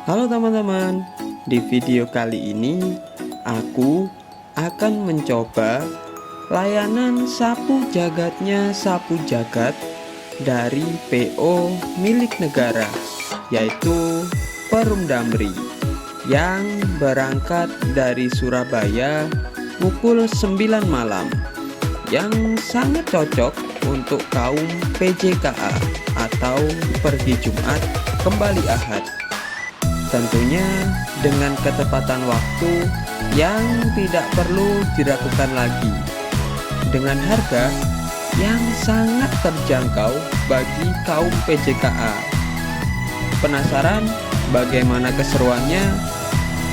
Halo teman-teman, di video kali ini aku akan mencoba layanan sapu jagatnya Sapu Jagat dari PO milik negara, yaitu Perum Damri, yang berangkat dari Surabaya pukul 9 malam, yang sangat cocok untuk kaum PJKA atau pergi Jumat kembali Ahad. Tentunya dengan ketepatan waktu yang tidak perlu diragukan lagi, dengan harga yang sangat terjangkau bagi kaum PJKA. Penasaran bagaimana keseruannya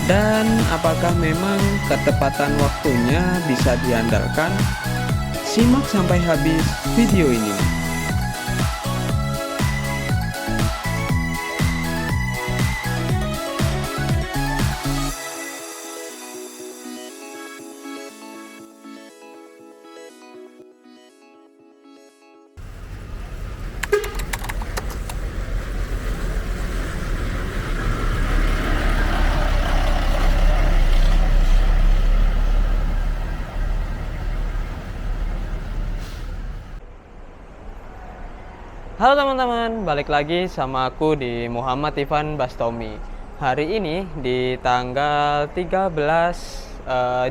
dan apakah memang ketepatan waktunya bisa diandalkan? Simak sampai habis video ini. Halo teman-teman, balik lagi sama aku di Muhammad Ivan Bastomi. Hari ini di tanggal 13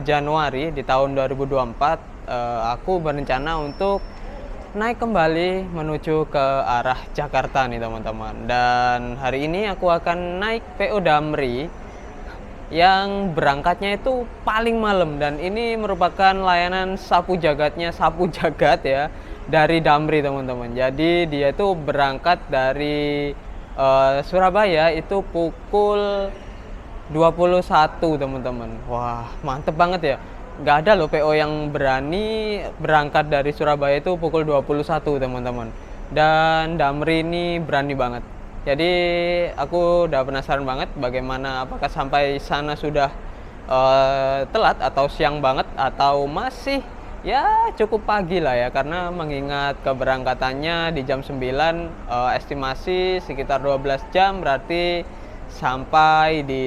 Januari di tahun 2024, aku berencana untuk naik kembali menuju ke arah Jakarta nih teman-teman. Dan hari ini aku akan naik PO Damri yang berangkatnya itu paling malam, dan ini merupakan layanan sapu jagatnya Sapu Jagat ya, dari Damri teman-teman. Jadi dia itu berangkat dari Surabaya itu pukul 21 teman-teman. Wah, mantep banget ya. Nggak ada loh PO yang berani berangkat dari Surabaya itu pukul 21 teman-teman. Dan Damri ini berani banget. Jadi aku udah penasaran banget bagaimana, apakah sampai sana sudah telat atau siang banget atau masih ya cukup pagi lah ya, karena mengingat keberangkatannya di jam 9, estimasi sekitar 12 jam, berarti sampai di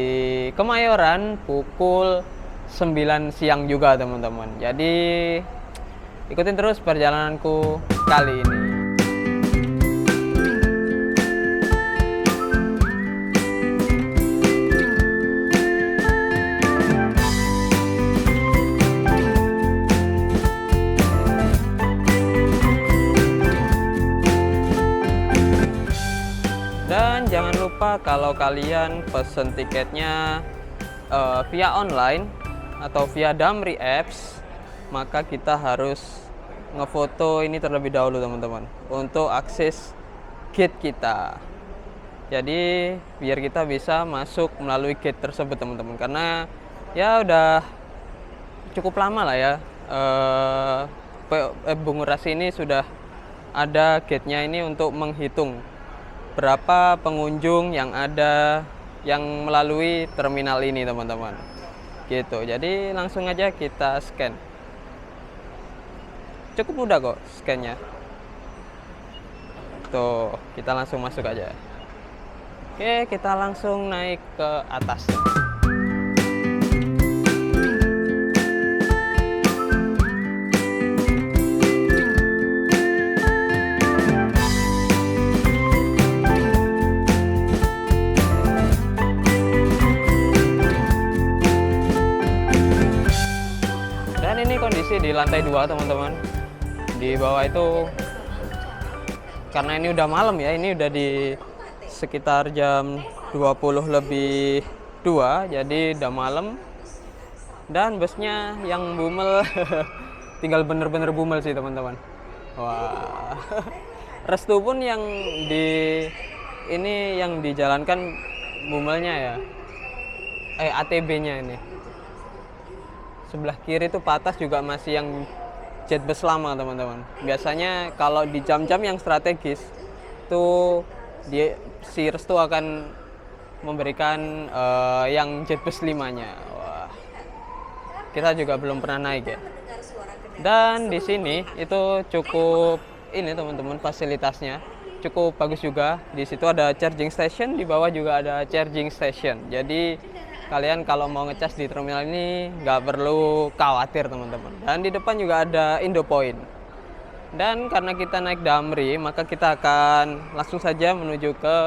Kemayoran pukul 9 siang juga teman-teman. Jadi ikutin terus perjalananku kali ini. Dan jangan lupa kalau kalian pesen tiketnya via online atau via Damri Apps, maka kita harus ngefoto ini terlebih dahulu teman-teman untuk akses gate kita. Jadi biar kita bisa masuk melalui gate tersebut teman-teman, karena ya udah cukup lama lah ya, Bungurasi ini sudah ada gate-nya ini untuk menghitung berapa pengunjung yang ada yang melalui terminal ini teman-teman, gitu. Jadi langsung aja kita scan, cukup mudah kok scan-nya. Tuh, kita langsung masuk aja. Oke, kita langsung naik ke atas. Kondisi di lantai 2 teman-teman. Di bawah itu karena ini udah malam ya, ini udah di sekitar jam 20:02, jadi udah malam. Dan busnya yang bumel tinggal bener-bener bumel sih teman-teman. Wah. Restu pun yang di ini yang dijalankan bumelnya ya. ATB-nya ini. Sebelah kiri itu patas juga masih yang jet bus lama teman-teman. Biasanya kalau di jam-jam yang strategis tuh si Restu akan memberikan yang jet bus 5-nya. Wah, kita juga belum pernah naik ya. Dan di sini itu cukup ini teman-teman fasilitasnya. cukup bagus juga. Di situ ada charging station, di bawah juga ada charging station. Jadi kalian kalau mau ngecas di terminal ini nggak perlu khawatir teman-teman. Dan di depan juga ada Indopoint. Dan karena kita naik Damri, maka kita akan langsung saja menuju ke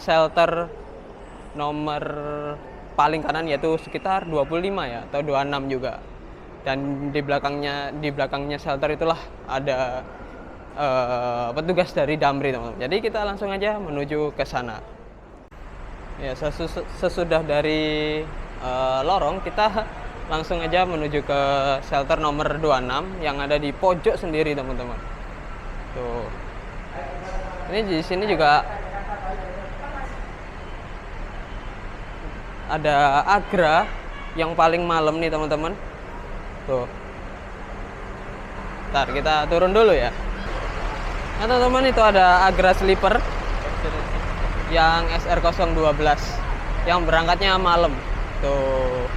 shelter nomor paling kanan, yaitu sekitar 25 ya, atau 26 juga. Dan di belakangnya shelter itulah ada petugas dari Damri teman-teman. Jadi kita langsung aja menuju ke sana. Ya, sesudah dari lorong, kita langsung aja menuju ke shelter nomor 26 yang ada di pojok sendiri teman-teman. Tuh. Ini di sini juga ada Agra yang paling malam nih teman-teman. Tuh. Ntar kita turun dulu ya. Nah teman-teman, itu ada Agra Sleeper yang SR012 yang berangkatnya malam. Tuh.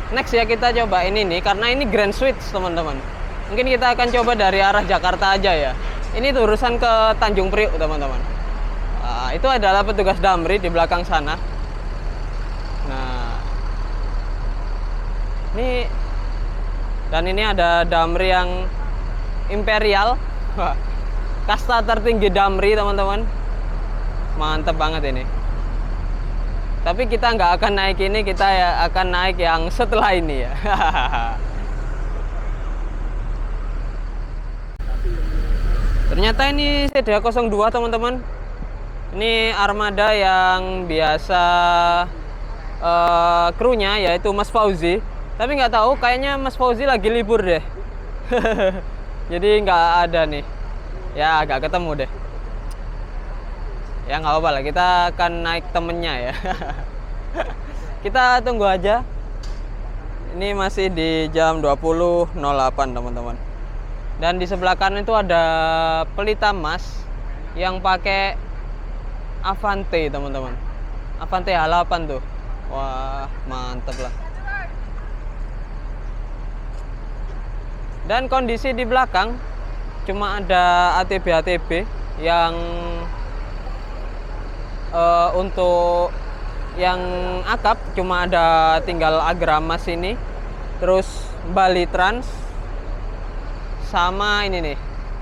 Next ya, kita coba ini nih, karena ini Grand Suites teman-teman. Mungkin kita akan coba dari arah Jakarta aja ya. Ini urusan ke Tanjung Priok teman-teman. Nah, itu adalah petugas Damri di belakang sana. Nah, ini ada Damri yang Imperial. Wah, kasta tertinggi Damri teman-teman. Mantep banget ini. Tapi kita nggak akan naik ini, kita ya akan naik yang setelah ini ya. Ternyata ini CDA02 teman-teman. Ini armada yang biasa krunya yaitu Mas Fauzi. Tapi nggak tahu, kayaknya Mas Fauzi lagi libur deh. Jadi nggak ada nih. Ya agak ketemu deh. Ya nggak apa-apa lah, kita akan naik temennya ya. Kita tunggu aja. Ini masih di jam 20.08 teman-teman. Dan di sebelah kanan itu ada Pelita Mas yang pakai Avante teman-teman. Avante H8 tuh. Wah mantep lah. Dan kondisi di belakang cuma ada ATB yang untuk yang akap cuma ada tinggal Agramas ini, terus Bali Trans, sama ini nih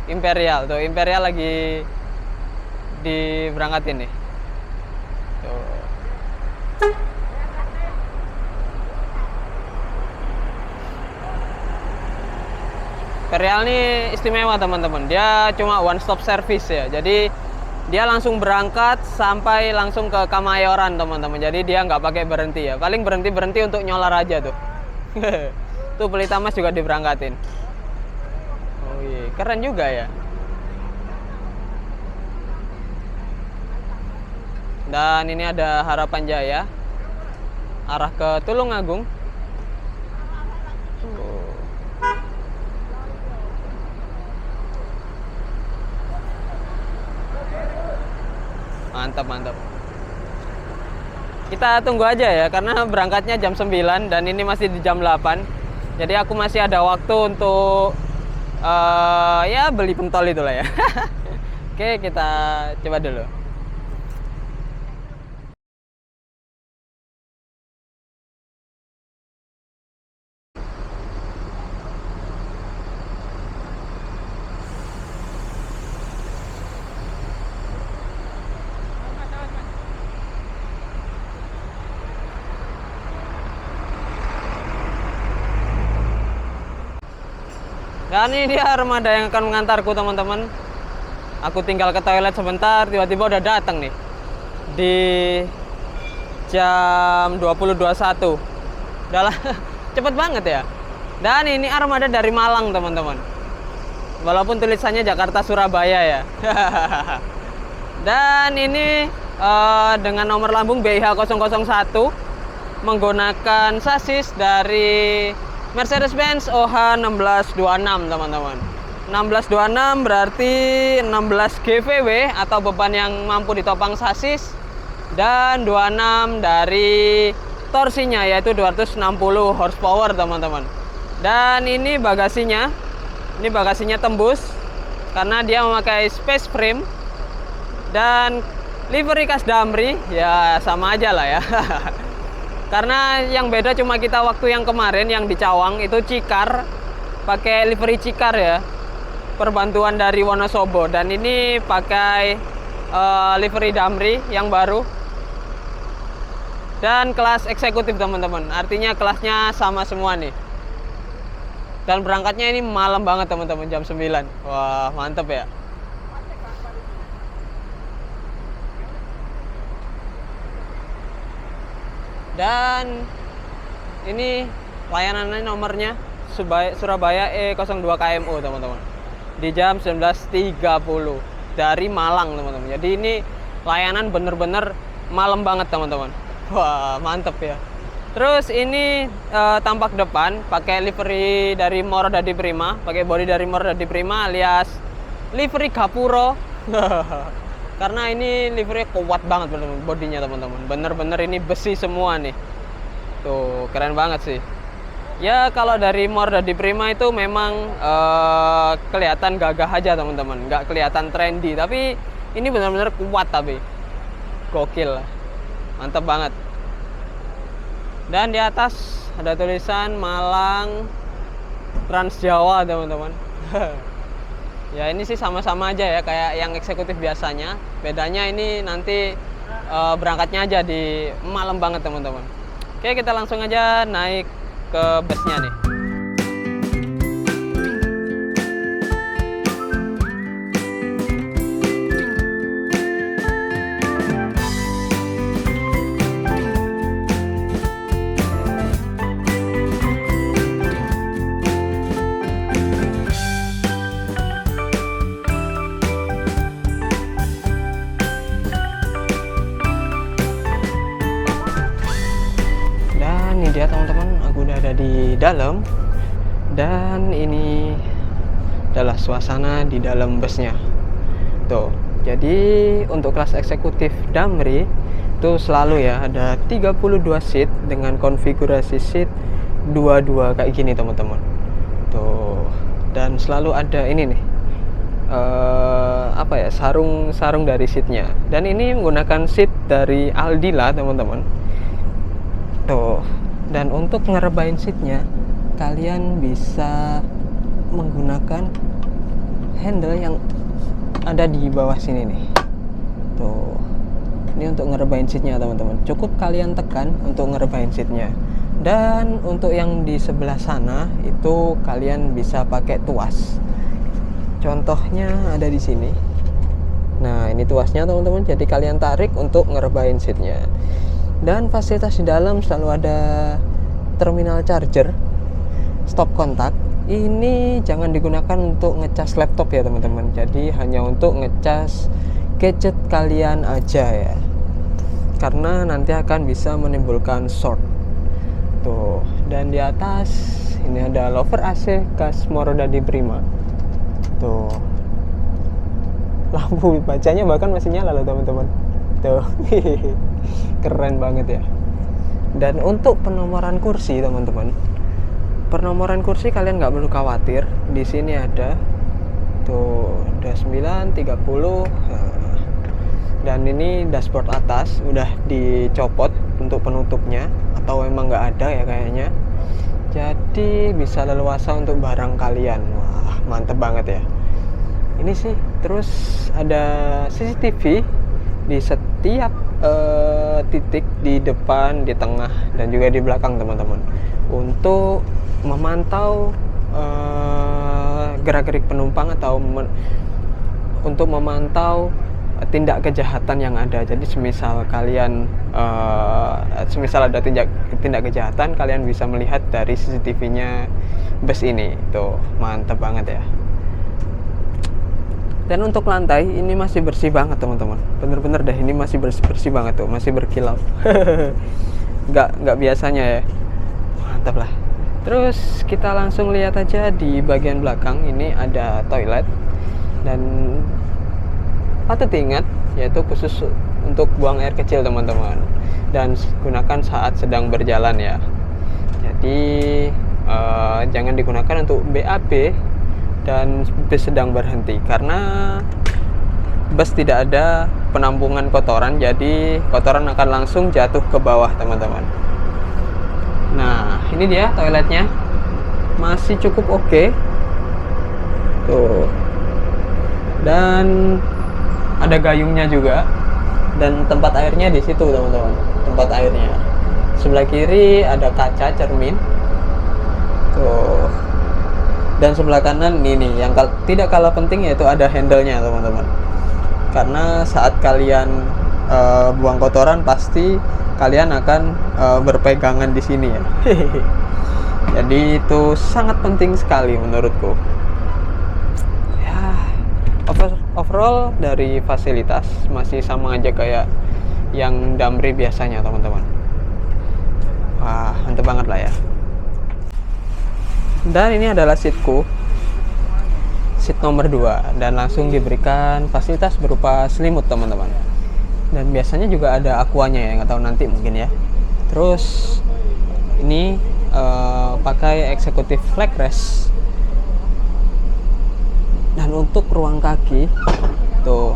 Imperial. Tuh Imperial lagi diberangkatin nih. Tuh. Imperial nih istimewa teman-teman. Dia cuma one stop service ya. Jadi dia langsung berangkat sampai langsung ke Kamayoran teman-teman. Jadi dia nggak pakai berhenti ya. Paling berhenti untuk nyolar aja tuh. Tuh Pelita Mas juga diberangkatin. Oh iya, keren juga ya. Dan ini ada Harapan Jaya arah ke Tulungagung. Mantap. Kita tunggu aja ya, karena berangkatnya jam 9 dan ini masih di jam 8. Jadi aku masih ada waktu untuk ya beli pentol itulah ya. Oke, kita coba dulu. Dan ini dia armada yang akan mengantarku teman-teman. Aku tinggal ke toilet sebentar, tiba-tiba udah datang nih di jam 20.21. Udah lah, cepet banget ya. Dan ini armada dari Malang teman-teman. Walaupun tulisannya Jakarta Surabaya ya. Dan ini dengan nomor lambung BIH001 menggunakan sasis dari Mercedes-Benz OH1626 teman-teman. 1626 berarti 16 GVW atau beban yang mampu ditopang sasis, dan 26 dari torsinya yaitu 260 horsepower teman-teman. Dan ini bagasinya Ini bagasinya tembus karena dia memakai space frame. Dan livery khas Damri ya sama aja lah ya. Karena yang beda cuma kita waktu yang kemarin yang di Cawang itu Cikar, pakai livery Cikar ya, perbantuan dari Wonosobo. Dan ini pakai livery Damri yang baru. Dan kelas eksekutif teman-teman, artinya kelasnya sama semua nih. Dan berangkatnya ini malam banget teman-teman, jam 9. Wah, mantep ya. Dan ini layanannya nomornya Surabaya E02 KMU teman-teman. Di jam 19.30 dari Malang teman-teman. Jadi ini layanan bener-bener malam banget teman-teman. Wah, mantep ya. Terus ini tampak depan pakai livery dari Moradadi Prima, pakai body dari Moradadi Prima alias livery Gapuro. Karena ini livery kuat banget teman-teman, bodinya teman-teman. Bener-bener ini besi semua nih. Tuh, keren banget sih. Ya kalau dari Moradadi Prima itu memang kelihatan gagah aja teman-teman, nggak kelihatan trendy. Tapi ini benar-benar kuat tapi gokil, mantap banget. Dan di atas ada tulisan Malang Trans Jawa teman-teman. Ya ini sih sama-sama aja ya kayak yang eksekutif biasanya. Bedanya ini nanti berangkatnya aja di malam banget teman-teman. Oke, kita langsung aja naik ke busnya nih. Ini dia teman-teman, aku udah ada di dalam. Dan ini adalah suasana di dalam busnya. Tuh, jadi untuk kelas eksekutif Damri itu selalu ya ada 32 seat dengan konfigurasi seat 22 kayak gini teman-teman. Tuh, dan selalu ada ini nih sarung dari seatnya. Dan ini menggunakan seat dari Aldila teman-teman. Tuh. Dan untuk ngerebain seatnya, kalian bisa menggunakan handle yang ada di bawah sini nih. Tuh, ini untuk ngerebain seatnya teman-teman. Cukup kalian tekan untuk ngerebain seatnya. Dan untuk yang di sebelah sana itu kalian bisa pakai tuas. Contohnya ada di sini. Nah, ini tuasnya teman-teman. Jadi kalian tarik untuk ngerebain seatnya. Dan fasilitas di dalam selalu ada terminal charger, stop kontak. Ini jangan digunakan untuk ngecas laptop ya teman-teman. Jadi hanya untuk ngecas gadget kalian aja ya. Karena nanti akan bisa menimbulkan short. Tuh, dan di atas ini ada lover AC khas Moradadi Prima. Tuh. Lampu bacanya bahkan masih nyala loh teman-teman. Tuh. Keren banget ya. Dan untuk penomoran kursi teman-teman, penomoran kursi kalian nggak perlu khawatir. Di sini ada tuh, ada 9, 30. Dan ini dashboard atas udah dicopot untuk penutupnya, atau memang nggak ada ya kayaknya. Jadi bisa leluasa untuk barang kalian. Wah, mantep banget ya. Ini sih. Terus ada CCTV di setiap titik di depan, di tengah, dan juga di belakang teman-teman, untuk memantau gerak-gerik penumpang atau untuk memantau tindak kejahatan yang ada. Jadi semisal kalian semisal ada tindak kejahatan, kalian bisa melihat dari CCTV-nya bus ini. Tuh, mantap banget ya. Dan untuk lantai ini masih bersih banget teman-teman. Bener-bener dah, ini masih bersih banget tuh, masih berkilau. nggak biasanya ya. Mantap lah. Terus kita langsung lihat aja di bagian belakang ini ada toilet. Dan patut diingat, yaitu khusus untuk buang air kecil teman-teman. Dan gunakan saat sedang berjalan ya. Jadi jangan digunakan untuk BAB dan bus sedang berhenti karena bus tidak ada penampungan kotoran, jadi kotoran akan langsung jatuh ke bawah teman-teman. Nah ini dia toiletnya, masih cukup oke. Tuh, dan ada gayungnya juga, dan tempat airnya di situ teman-teman. Tempat airnya sebelah kiri ada kaca cermin tuh, dan sebelah kanan ini yang tidak kalah penting yaitu ada handle-nya teman-teman, karena saat kalian buang kotoran pasti kalian akan berpegangan di sini ya. Jadi itu sangat penting sekali menurutku ya. Overall dari fasilitas masih sama aja kayak yang Damri biasanya teman-teman. Wah mantep banget lah ya. Dan ini adalah seatku, seat nomor 2, dan langsung diberikan fasilitas berupa selimut teman-teman. Dan biasanya juga ada aquanya ya, nggak tahu nanti mungkin ya. Terus ini pakai executive flag rest. Dan untuk ruang kaki tuh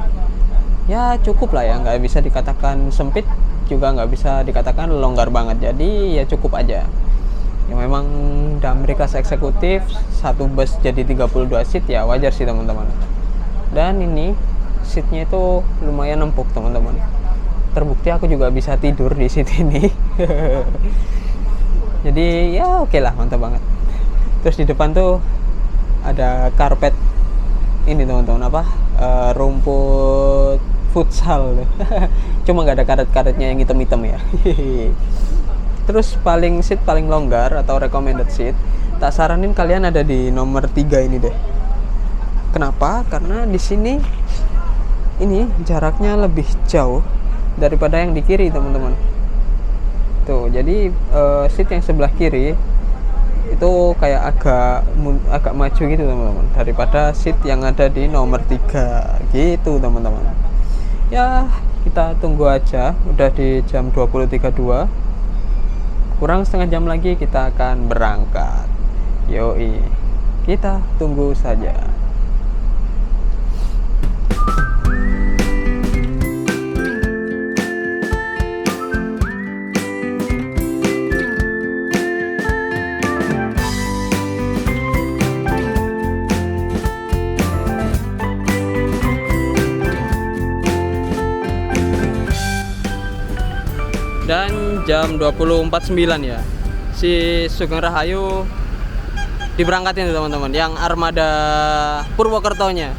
ya cukup lah ya, nggak bisa dikatakan sempit juga nggak bisa dikatakan longgar banget, jadi ya cukup aja ya. Memang Damri kelas eksekutif, satu bus jadi 32 seat ya, wajar sih teman-teman. Dan ini seatnya itu lumayan empuk teman-teman, terbukti aku juga bisa tidur di seat ini. Jadi ya oke lah, mantap banget. Terus di depan tuh ada karpet ini teman-teman, rumput futsal. Cuma nggak ada karet-karetnya yang hitam-hitam ya. Terus seat paling longgar atau recommended seat, tak saranin kalian ada di nomor 3 ini deh. Kenapa? Karena di sini ini jaraknya lebih jauh daripada yang di kiri teman-teman. Tuh, jadi seat yang sebelah kiri itu kayak agak maju gitu teman-teman, daripada seat yang ada di nomor 3 gitu teman-teman. Ya kita tunggu aja, udah di jam 20.32, kurang setengah jam lagi kita akan berangkat. Yoi, kita tunggu saja. Dan jam 20.49 ya, si Sugeng Rahayu diberangkatin tuh teman-teman, yang armada Purwokertonya.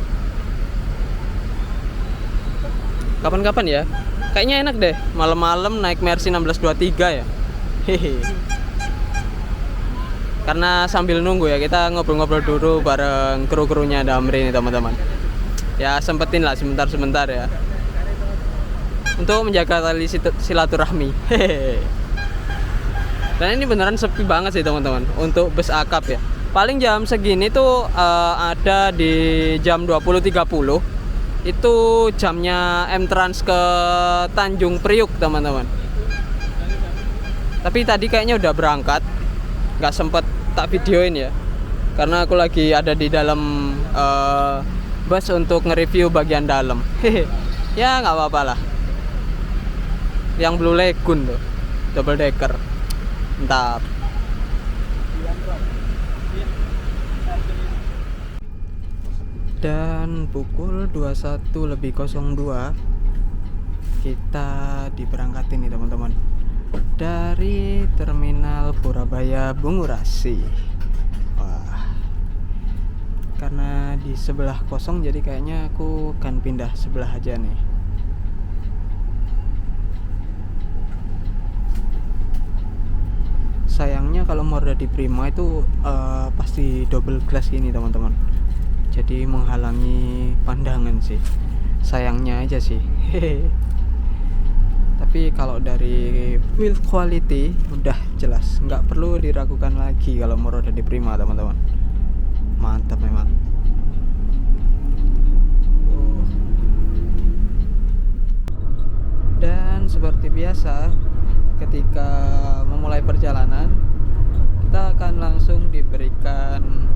Kapan-kapan ya, kayaknya enak deh malam-malam naik Mercy 1623 ya. Hehe. Karena sambil nunggu ya, kita ngobrol-ngobrol dulu bareng kru-krunya Damri nih teman-teman. Ya sempetin lah sebentar-sebentar ya, untuk menjaga tali silaturahmi. Dan ini beneran sepi banget sih teman-teman untuk bus akap ya. Paling jam segini tuh ada di jam 20.30. Itu jamnya M-Trans ke Tanjung Priuk teman-teman. Tapi tadi kayaknya udah berangkat, nggak sempet tak videoin ya, karena aku lagi ada di dalam bus untuk nge-review bagian dalam. Ya nggak apa-apa lah. Yang Blue Lagoon tuh, double decker, mantap. Dan pukul 21.02 kita diberangkatin nih teman-teman dari terminal Purabaya Bungurasi. Wah, karena di sebelah kosong jadi kayaknya aku akan pindah sebelah aja nih. Sayangnya kalau moda di Prima itu pasti double glass gini teman-teman, jadi menghalangi pandangan sih, sayangnya aja sih. Tapi kalau dari build quality udah jelas, nggak perlu diragukan lagi kalau mau roda di Prima teman-teman, mantap memang. Dan seperti biasa, ketika memulai perjalanan kita akan langsung diberikan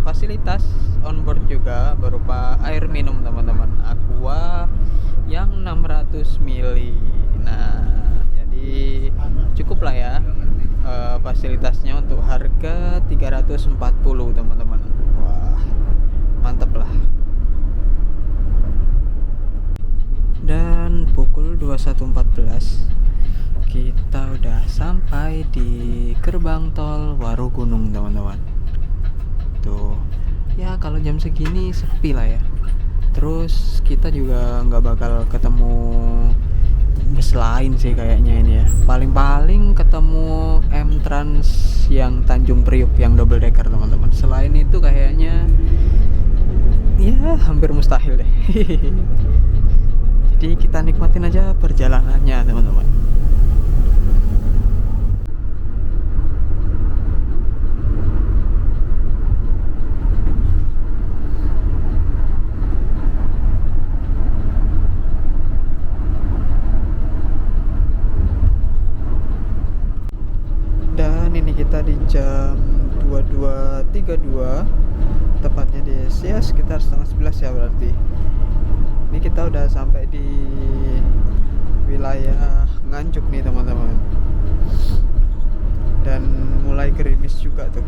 fasilitas onboard juga berupa air minum teman-teman, Aqua yang 600 mili. Nah, jadi cukup lah ya fasilitasnya untuk harga 340 teman-teman. Wah, mantap lah. Dan pukul 21.14 kita udah sampai di gerbang tol Warugunung teman-teman. Tuh ya, kalau jam segini sepi lah ya. Terus kita juga nggak bakal ketemu bus lain sih kayaknya ini ya. Paling-paling ketemu M-Trans yang Tanjung Priuk yang double decker teman-teman. Selain itu kayaknya ya hampir mustahil deh. Jadi kita nikmatin aja perjalanannya teman-teman. Dan ini kita di jam 22.32, tepatnya di ya sekitar 10:30 ya berarti. Ini kita udah sampai di wilayah Nganjuk nih teman-teman. Dan mulai gerimis juga tuh.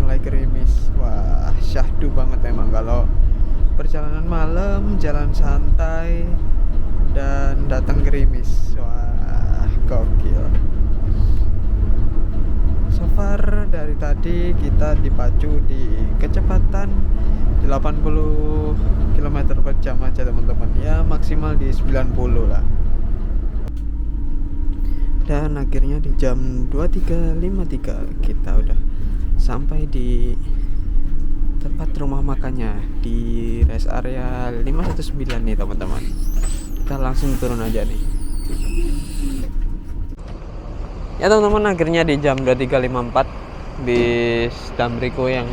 Mulai gerimis. Wah, syahdu banget emang kalau perjalanan malam, jalan santai dan datang gerimis. Wah, gokil. So far dari tadi kita dipacu di kecepatan 80 km per jam aja teman-teman, ya maksimal di 90 lah. Dan akhirnya di jam 23.53 kita udah sampai di tempat rumah makannya di rest area 519 nih teman-teman. Kita langsung turun aja nih. Ya teman-teman, akhirnya di jam 23.54 bis Damriku yang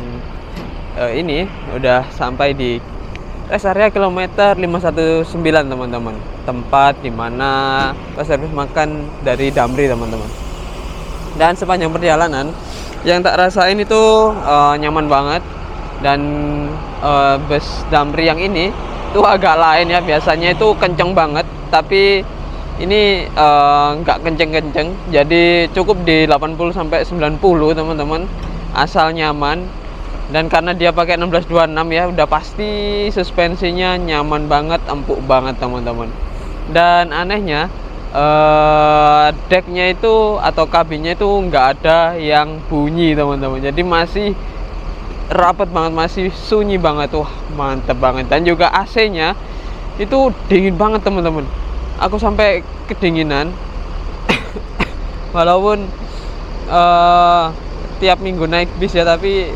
ini udah sampai di rest area kilometer 519 teman-teman, tempat dimana servis makan dari Damri teman-teman. Dan sepanjang perjalanan yang tak rasain itu nyaman banget. Dan bus Damri yang ini tuh agak lain ya, biasanya itu kenceng banget, tapi ini nggak kenceng-kenceng, jadi cukup di 80-90 teman-teman, asal nyaman. Dan karena dia pakai 1626 ya, udah pasti suspensinya nyaman banget, empuk banget teman-teman. Dan anehnya decknya itu atau kabinnya itu nggak ada yang bunyi teman-teman, jadi masih rapet banget, masih sunyi banget. Wah, mantep banget. Dan juga AC-nya itu dingin banget teman-teman, aku sampai kedinginan. Walaupun tiap minggu naik bis ya, tapi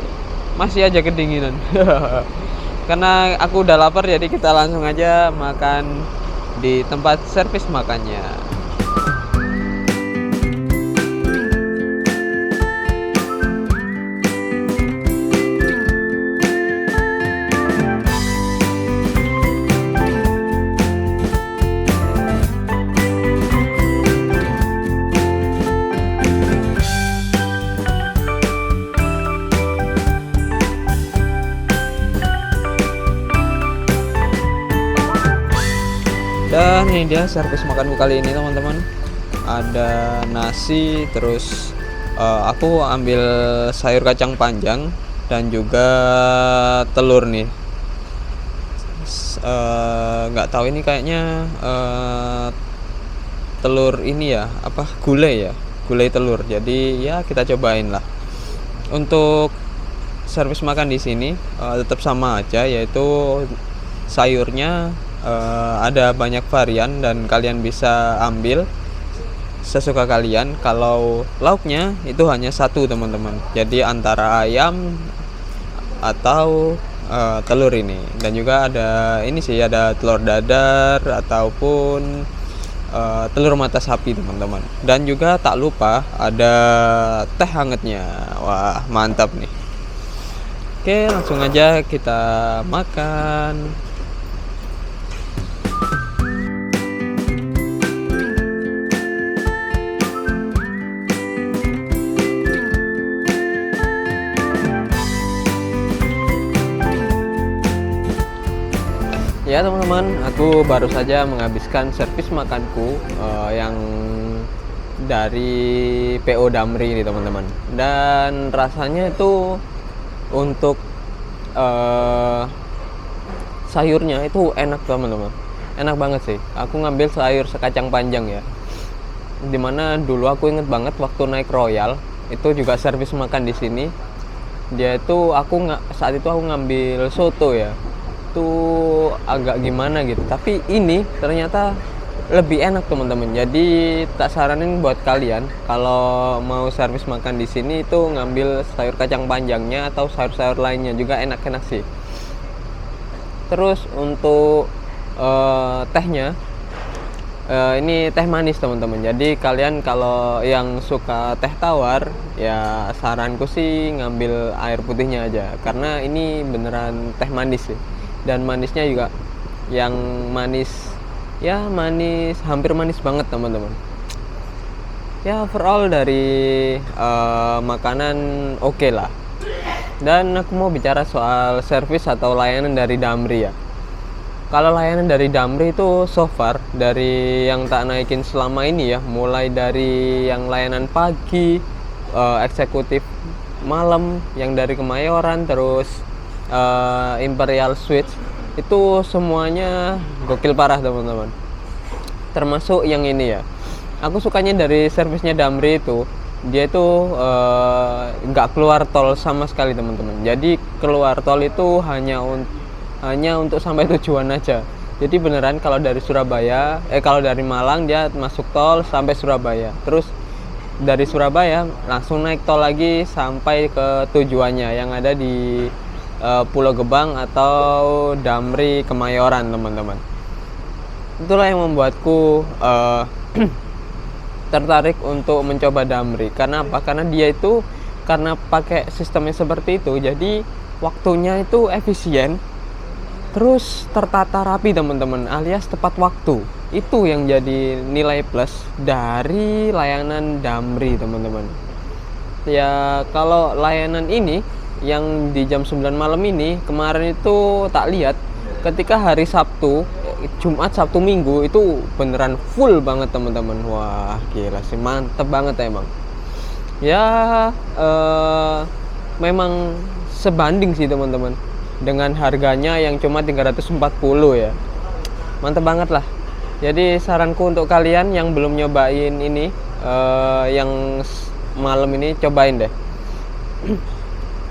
masih aja kedinginan. Karena aku udah lapar, jadi kita langsung aja makan di tempat servis makannya. Dan ini dia servis makanku kali ini teman-teman. Ada nasi, terus aku ambil sayur kacang panjang dan juga telur nih. Nggak tahu ini kayaknya telur ini ya, apa gulai ya, gulai telur. Jadi ya kita cobain lah. Untuk servis makan di sini tetap sama aja, yaitu sayurnya ada banyak varian dan kalian bisa ambil sesuka kalian. Kalau lauknya itu hanya satu teman-teman, jadi antara ayam atau telur ini. Dan juga ada ini sih, ada telur dadar ataupun telur mata sapi teman-teman. Dan juga tak lupa ada teh hangatnya. Wah, mantap nih. Oke, langsung aja kita makan. Ya teman-teman, aku baru saja menghabiskan servis makanku yang dari PO Damri ini teman-teman. Dan rasanya itu untuk sayurnya itu enak teman-teman. Enak banget sih. Aku ngambil sayur sekacang panjang ya. Dimana dulu aku inget banget waktu naik Royal itu juga servis makan di sini. Dia itu saat itu aku ngambil soto ya. Itu agak gimana gitu, tapi ini ternyata lebih enak teman-teman. Jadi tak saranin buat kalian kalau mau servis makan di sini itu ngambil sayur kacang panjangnya atau sayur-sayur lainnya juga enak-enak sih. Terus untuk tehnya, ini teh manis teman-teman. Jadi kalian kalau yang suka teh tawar ya saranku sih ngambil air putihnya aja, karena ini beneran teh manis sih. Dan manisnya juga yang manis, ya manis, hampir manis banget teman-teman. Ya overall dari makanan oke lah. Dan aku mau bicara soal servis atau layanan dari Damri ya. Kalau layanan dari Damri itu so far dari yang tak naikin selama ini ya, mulai dari yang layanan pagi, eksekutif malam, yang dari Kemayoran, terus Imperial Suites, itu semuanya gokil parah teman-teman. Termasuk yang ini ya, aku sukanya dari servisnya Damri itu, dia itu nggak keluar tol sama sekali teman-teman. Jadi keluar tol itu hanya untuk sampai tujuan aja. Jadi beneran kalau dari kalau dari Malang dia masuk tol sampai Surabaya, terus dari Surabaya langsung naik tol lagi sampai ke tujuannya yang ada di Pulau Gebang atau Damri Kemayoran teman-teman. Itulah yang membuatku tertarik untuk mencoba Damri. Karena apa? Karena dia itu karena pakai sistemnya seperti itu, jadi waktunya itu efisien, terus tertata rapi teman-teman, alias tepat waktu. Itu yang jadi nilai plus dari layanan Damri teman-teman. Ya kalau layanan ini yang di jam 9 malam ini kemarin itu tak lihat ketika hari Sabtu, Jumat, Sabtu, Minggu itu beneran full banget teman-teman. Wah gila sih, mantep banget emang. Ya memang sebanding sih teman-teman dengan harganya yang cuma 340 ya. Mantep banget lah. Jadi saranku untuk kalian yang belum nyobain ini, yang malam ini, cobain deh.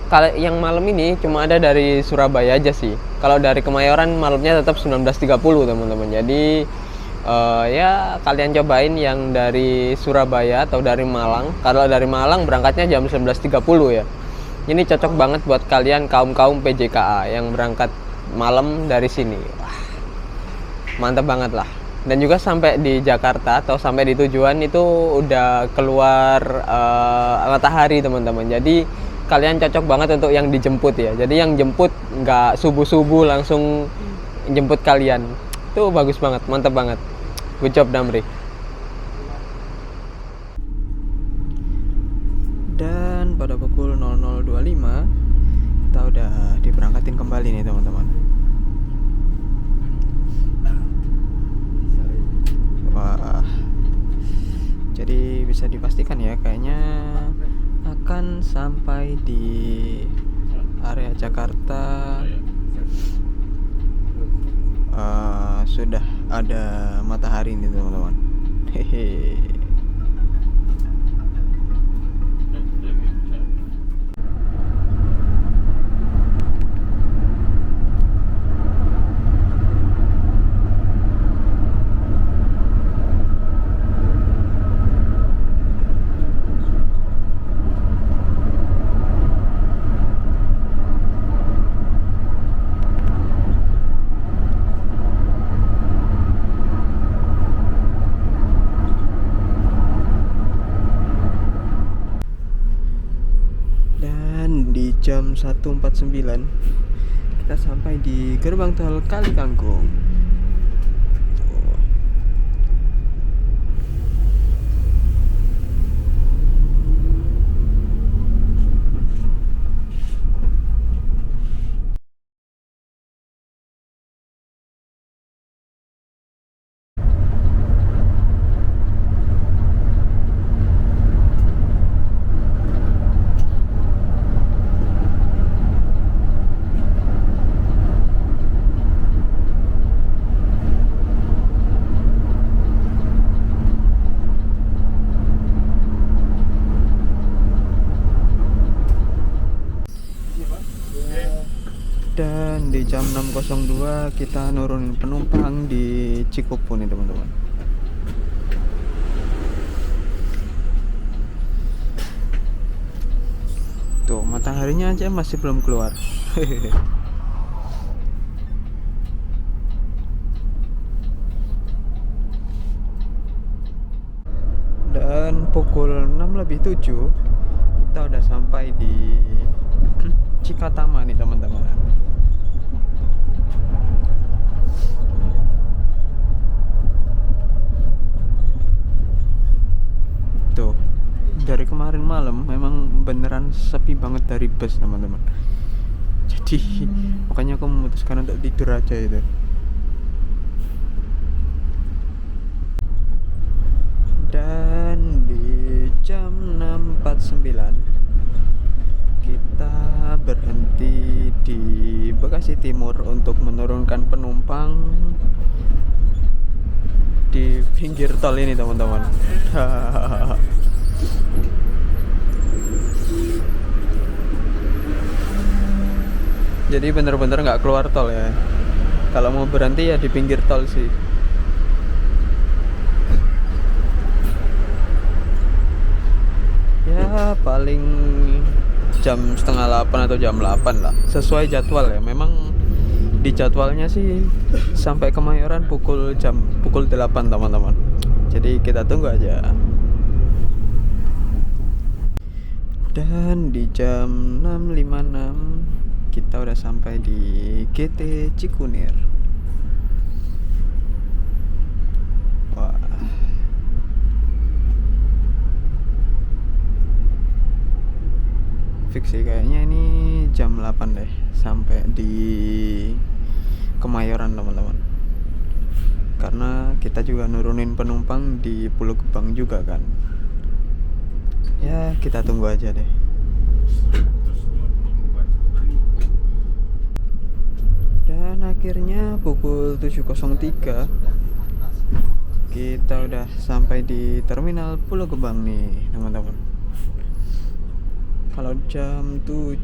Kalau yang malam ini cuma ada dari Surabaya aja sih. Kalau dari Kemayoran malamnya tetap 19.30 teman-teman. Jadi ya kalian cobain yang dari Surabaya atau dari Malang. Kalau dari Malang berangkatnya jam 19.30 ya. Ini cocok banget buat kalian kaum PJKA yang berangkat malam dari sini. Wah, mantap banget lah. Dan juga sampai di Jakarta atau sampai di tujuan itu udah keluar matahari teman-teman. Jadi kalian cocok banget untuk yang dijemput ya. Jadi yang jemput nggak subuh-subuh langsung jemput kalian. Itu bagus banget, mantap banget. Good job Damri. Dan pada pukul 00.25 kita udah diberangkatin kembali nih teman-teman. Wah, jadi bisa dipastikan ya kayaknya akan sampai di area Jakarta sudah ada matahari nih teman-teman. Hehe. Di jam 1.49 kita sampai di gerbang tol Kali Kangkung. Dan di jam 6.02 kita nurunin penumpang di Cikupu nih teman-teman. Tuh mataharinya aja masih belum keluar. Dan pukul 6.07 kita udah sampai di Cikatama nih teman-teman. Tuh, dari kemarin malam memang beneran sepi banget dari bus teman-teman. Jadi makanya aku memutuskan untuk tidur aja itu. Dan di jam 6.49 kita berhenti di Bekasi Timur untuk menurunkan penumpang di pinggir tol ini teman-teman. Jadi bener-bener nggak keluar tol ya. Kalau mau berhenti ya di pinggir tol sih. Ya paling jam setengah 8 atau jam 8 lah, sesuai jadwal ya. Memang di jadwalnya sih sampai Kemayoran pukul 8 teman-teman. Jadi kita tunggu aja. Dan di jam 6.56 kita udah sampai di GT Cikunir. Wah, fix sih kayaknya ini jam 8 deh sampai di Kemayoran teman-teman. Karena kita juga nurunin penumpang di Pulau Gebang juga kan. Ya kita tunggu aja deh. Dan akhirnya pukul 7.03 kita udah sampai di terminal Pulau Gebang nih teman-teman. Kalau jam 7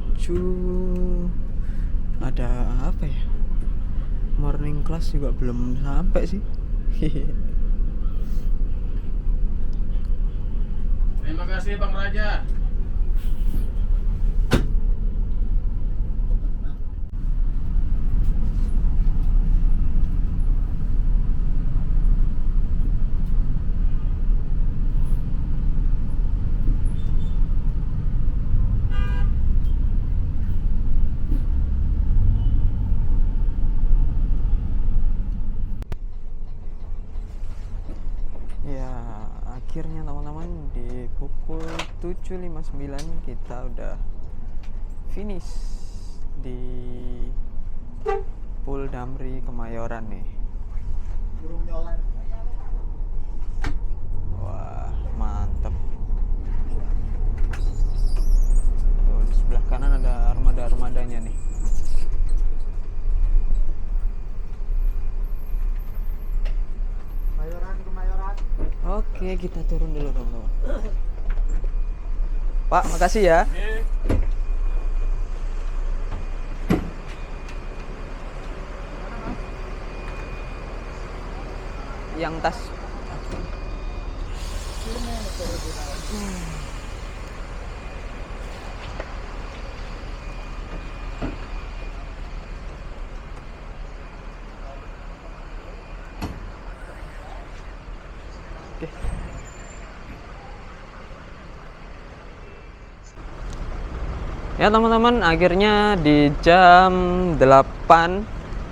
ada apa ya? Morning class juga belum sampai sih. Terima kasih Bang Raja. Ya, akhirnya teman-teman di pukul 7.59 kita udah finish di Pul Damri Kemayoran nih. Wah, mantep. Tuh, di sebelah kanan ada armada-armadanya nih. Kemayoran. Oke, kita turun dulu teman-teman. Pak, makasih ya. Yang tas. Oke. Ya teman-teman, akhirnya di jam 8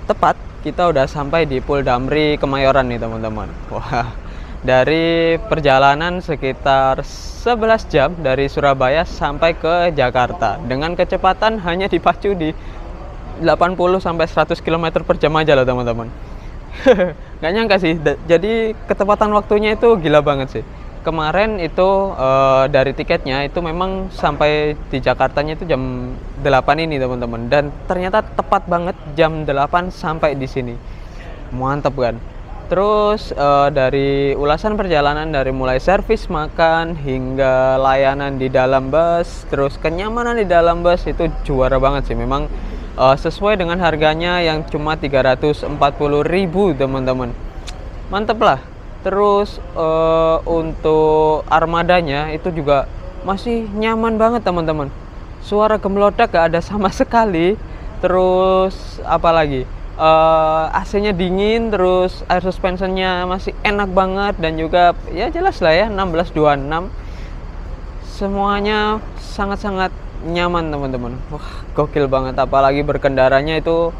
tepat kita udah sampai di Pul Damri Kemayoran nih teman-teman. Wah, dari perjalanan sekitar 11 jam dari Surabaya sampai ke Jakarta dengan kecepatan hanya dipacu di 80 sampai 100 km per jam aja loh teman-teman. Nggak nyangka sih, jadi ketepatan waktunya itu gila banget sih. Kemarin itu dari tiketnya itu memang sampai di Jakartanya itu jam 8 ini teman-teman, dan ternyata tepat banget jam 8 sampai di sini. Mantap kan? Terus dari ulasan perjalanan, dari mulai servis makan hingga layanan di dalam bus, terus kenyamanan di dalam bus itu juara banget sih. Memang sesuai dengan harganya yang cuma 340.000 teman-teman. Mantep lah. Terus untuk armadanya itu juga masih nyaman banget teman-teman. Suara gemelodak gak ada sama sekali. Terus apalagi AC-nya dingin, terus air suspensionnya masih enak banget, dan juga ya jelas lah ya 1626. Semuanya sangat-sangat nyaman teman-teman. Wah, gokil banget, apalagi berkendaranya itu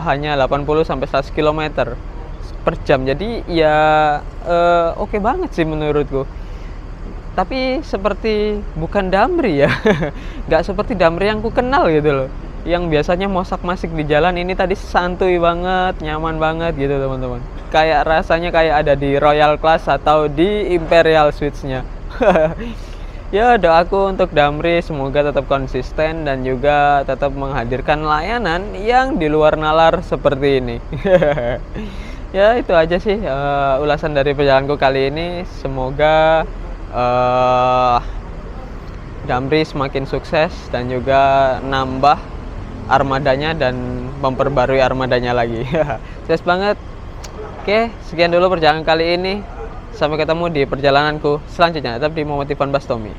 hanya 80 sampai 100 km per jam. Jadi ya oke banget sih menurutku. Tapi seperti bukan Damri ya. Nggak seperti Damri yang ku kenal gitu loh. Yang biasanya mosak-masik di jalan, ini tadi santuy banget, nyaman banget gitu teman-teman. Kayak rasanya kayak ada di Royal Class atau di Imperial Suites-nya. Ya, doaku untuk Damri semoga tetap konsisten dan juga tetap menghadirkan layanan yang di luar nalar seperti ini. Ya, itu aja sih ulasan dari perjalananku kali ini. Semoga Damri semakin sukses dan juga nambah armadanya dan memperbarui armadanya lagi. Sukses banget. Oke, sekian dulu perjalanan kali ini. Sampai ketemu di perjalananku selanjutnya. Tetap di Muhammad Ivan Bastomi.